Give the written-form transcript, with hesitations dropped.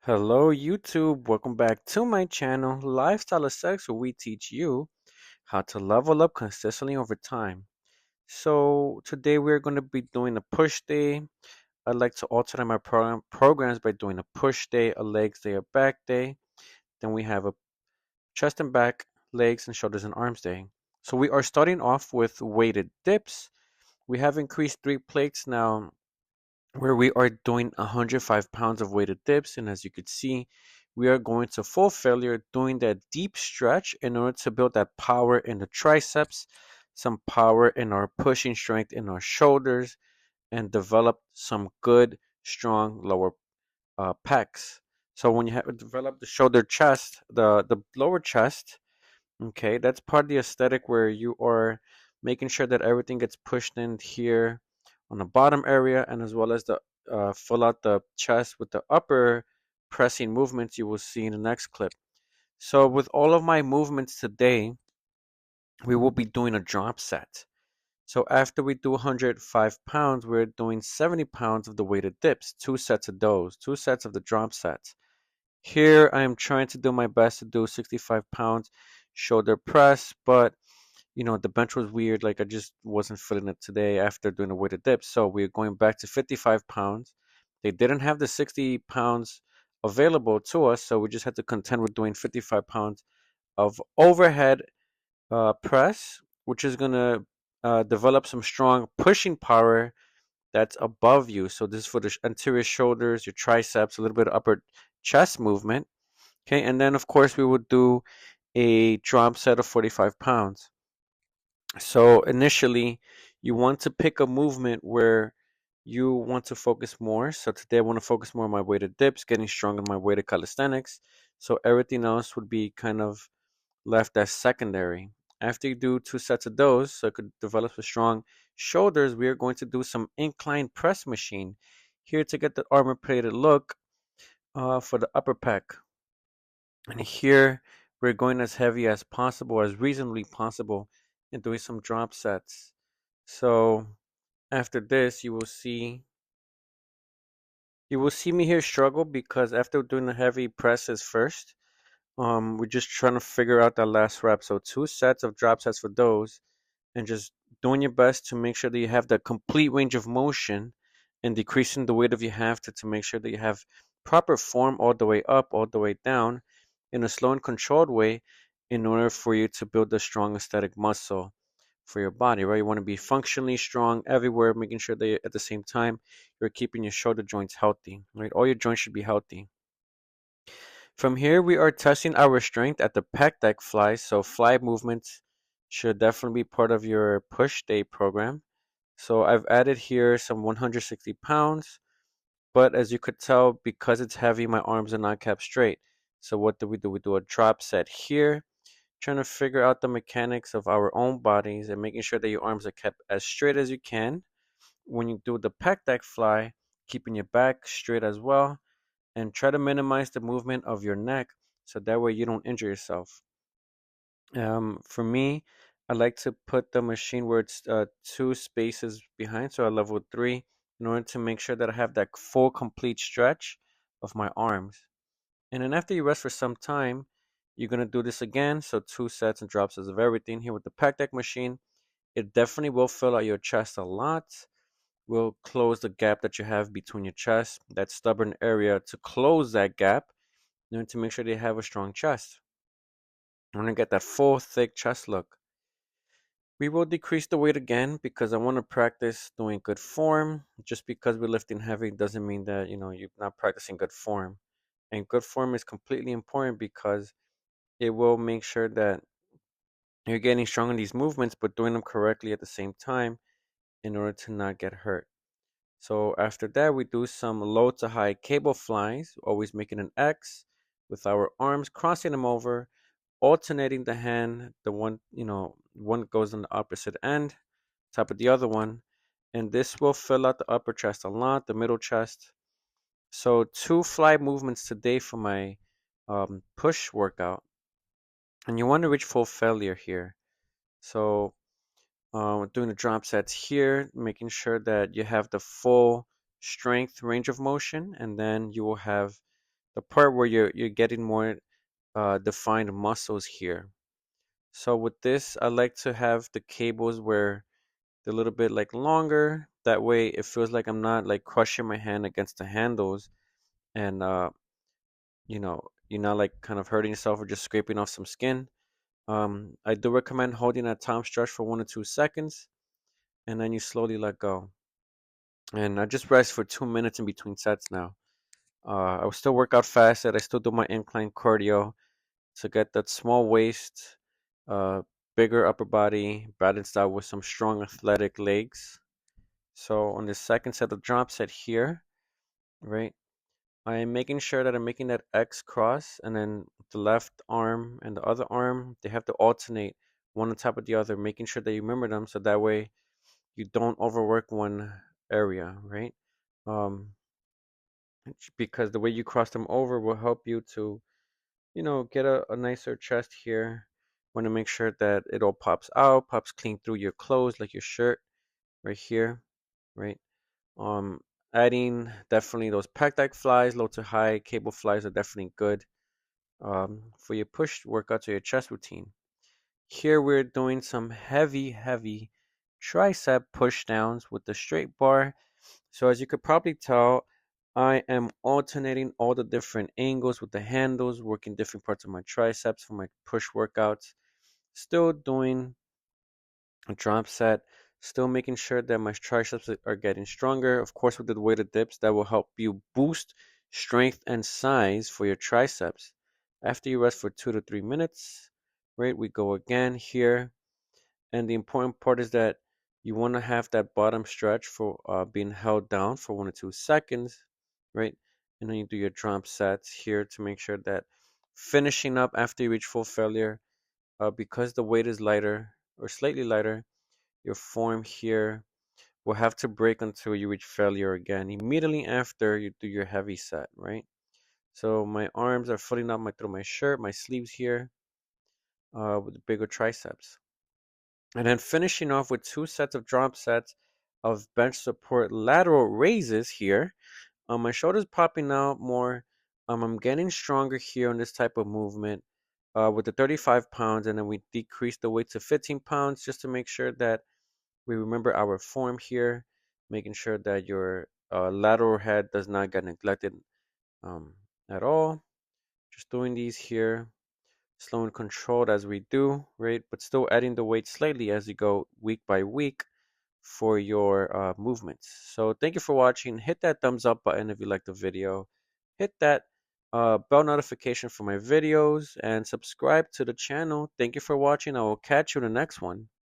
Hello YouTube, welcome back to my channel, Lifestyle of Sex, where we teach you how to level up consistently over time. So today we're going to be doing a push day. I'd like to alternate my programs by doing a push day, a legs day, a back day. Then we have a chest and back, legs and shoulders and arms day. So we are starting off with weighted dips. We have increased 3 plates now where we are doing 105 pounds of weighted dips. And as you could see, we are going to full failure doing that deep stretch in order to build that power in the triceps, some power in our pushing strength in our shoulders, and develop some good, strong lower pecs. So when you have developed the shoulder chest, the lower chest, okay, that's part of the aesthetic where you are making sure that everything gets pushed in here on the bottom area and as well as the fill out the chest with the upper pressing movements you will see in the next clip. So with all of my movements today, we will be doing a drop set. So after we do 105 pounds, we're doing 70 pounds of the weighted dips, 2 sets of those, 2 sets of the drop sets. Here I am trying to do my best to do 65 pounds shoulder press, but the bench was weird. Like I just wasn't feeling it today after doing the weighted dip. So we're going back to 55 pounds. They didn't have the 60 pounds available to us, so we just had to contend with doing 55 pounds of overhead press, which is gonna develop some strong pushing power that's above you. So this is for the anterior shoulders, your triceps, a little bit of upper chest movement. Okay, and then of course we would do a drop set of 45 pounds. So initially, you want to pick a movement where you want to focus more. So today I want to focus more on my weighted dips, getting strong in my weighted calisthenics. So everything else would be kind of left as secondary. After you do 2 sets of those, so it could develop a strong shoulders, we are going to do some incline press machine here to get the armor plated look for the upper pec. And here we're going as heavy as possible, as reasonably possible, and doing some drop sets. So after this, you will see me here struggle because after doing the heavy presses first, we're just trying to figure out that last rep. So 2 sets of drop sets for those, and just doing your best to make sure that you have the complete range of motion and decreasing the weight if you have to make sure that you have proper form all the way up, all the way down in a slow and controlled way in order for you to build a strong aesthetic muscle for your body, right? You want to be functionally strong everywhere, making sure that at the same time you're keeping your shoulder joints healthy, right? All your joints should be healthy. From here, we are testing our strength at the Pec Dec Fly. So fly movements should definitely be part of your push day program. So I've added here some 160 pounds, but as you could tell, because it's heavy, my arms are not kept straight. So what do? We do a drop set here, trying to figure out the mechanics of our own bodies and making sure that your arms are kept as straight as you can. When you do the Pec Dec Fly, keeping your back straight as well, and try to minimize the movement of your neck so that way you don't injure yourself. For me, I like to put the machine where it's 2 spaces behind, so at level 3, in order to make sure that I have that full complete stretch of my arms. And then after you rest for some time, you're gonna do this again. So 2 sets and drop sets of everything here with the Pec Dec machine. It definitely will fill out your chest a lot. Will close the gap that you have between your chest, that stubborn area, to close that gap, in order to make sure they have a strong chest. I want to get that full, thick chest look. We will decrease the weight again because I want to practice doing good form. Just because we're lifting heavy doesn't mean that you're not practicing good form. And good form is completely important because it will make sure that you're getting strong in these movements, but doing them correctly at the same time in order to not get hurt. So after that, we do some low to high cable flies, always making an X with our arms, crossing them over, alternating the hand. The one goes on the opposite end, top of the other one. And this will fill out the upper chest a lot, the middle chest. So 2 fly movements today for my push workout. And you want to reach full failure here. So doing the drop sets here, making sure that you have the full strength range of motion, and then you will have the part where you're getting more defined muscles here. So with this, I like to have the cables where they're a little bit like longer. That way it feels like I'm not like crushing my hand against the handles, and you're not like kind of hurting yourself or just scraping off some skin. I do recommend holding that time stretch for 1 to 2 seconds, and then you slowly let go. And I just rest for 2 minutes in between sets now. I will still work out fasted. I still do my incline cardio to get that small waist, uh, bigger upper body, balanced out with some strong athletic legs. So on the second set of drop set here, right, I am making sure that I'm making that X cross, and then the left arm and the other arm, they have to alternate one on top of the other, making sure that you remember them so that way you don't overwork one area, right? Um, because the way you cross them over will help you to, get a nicer chest here. Want to make sure that it all pops out, pops clean through your clothes, like your shirt right here, right? Um, Adding definitely those Pec Dec flies, low to high cable flies are definitely good for your push workouts or your chest routine. Here we're doing some heavy tricep push downs with the straight bar. So as you could probably tell, I am alternating all the different angles with the handles, working different parts of my triceps for my push workouts. Still doing a drop set, still making sure that my triceps are getting stronger. Of course, with the weighted dips, that will help you boost strength and size for your triceps. After you rest for 2 to 3 minutes, right, we go again here. And the important part is that you want to have that bottom stretch for being held down for 1 to 2 seconds, right? And then you do your drop sets here to make sure that finishing up after you reach full failure, because the weight is lighter or slightly lighter, your form here will have to break until you reach failure again immediately after you do your heavy set, right? So my arms are folding up through my shirt, my sleeves here, with the bigger triceps. And then finishing off with 2 sets of drop sets of bench support lateral raises here. My shoulders popping out more. I'm getting stronger here on this type of movement with the 35 pounds, and then we decrease the weight to 15 pounds just to make sure that we remember our form here, making sure that your lateral head does not get neglected um, at all. Just doing these here, slow and controlled as we do, right? But still adding the weight slightly as you go week by week for your movements. So thank you for watching. Hit that thumbs up button if you liked the video. Hit that bell notification for my videos and subscribe to the channel. Thank you for watching. I will catch you in the next one.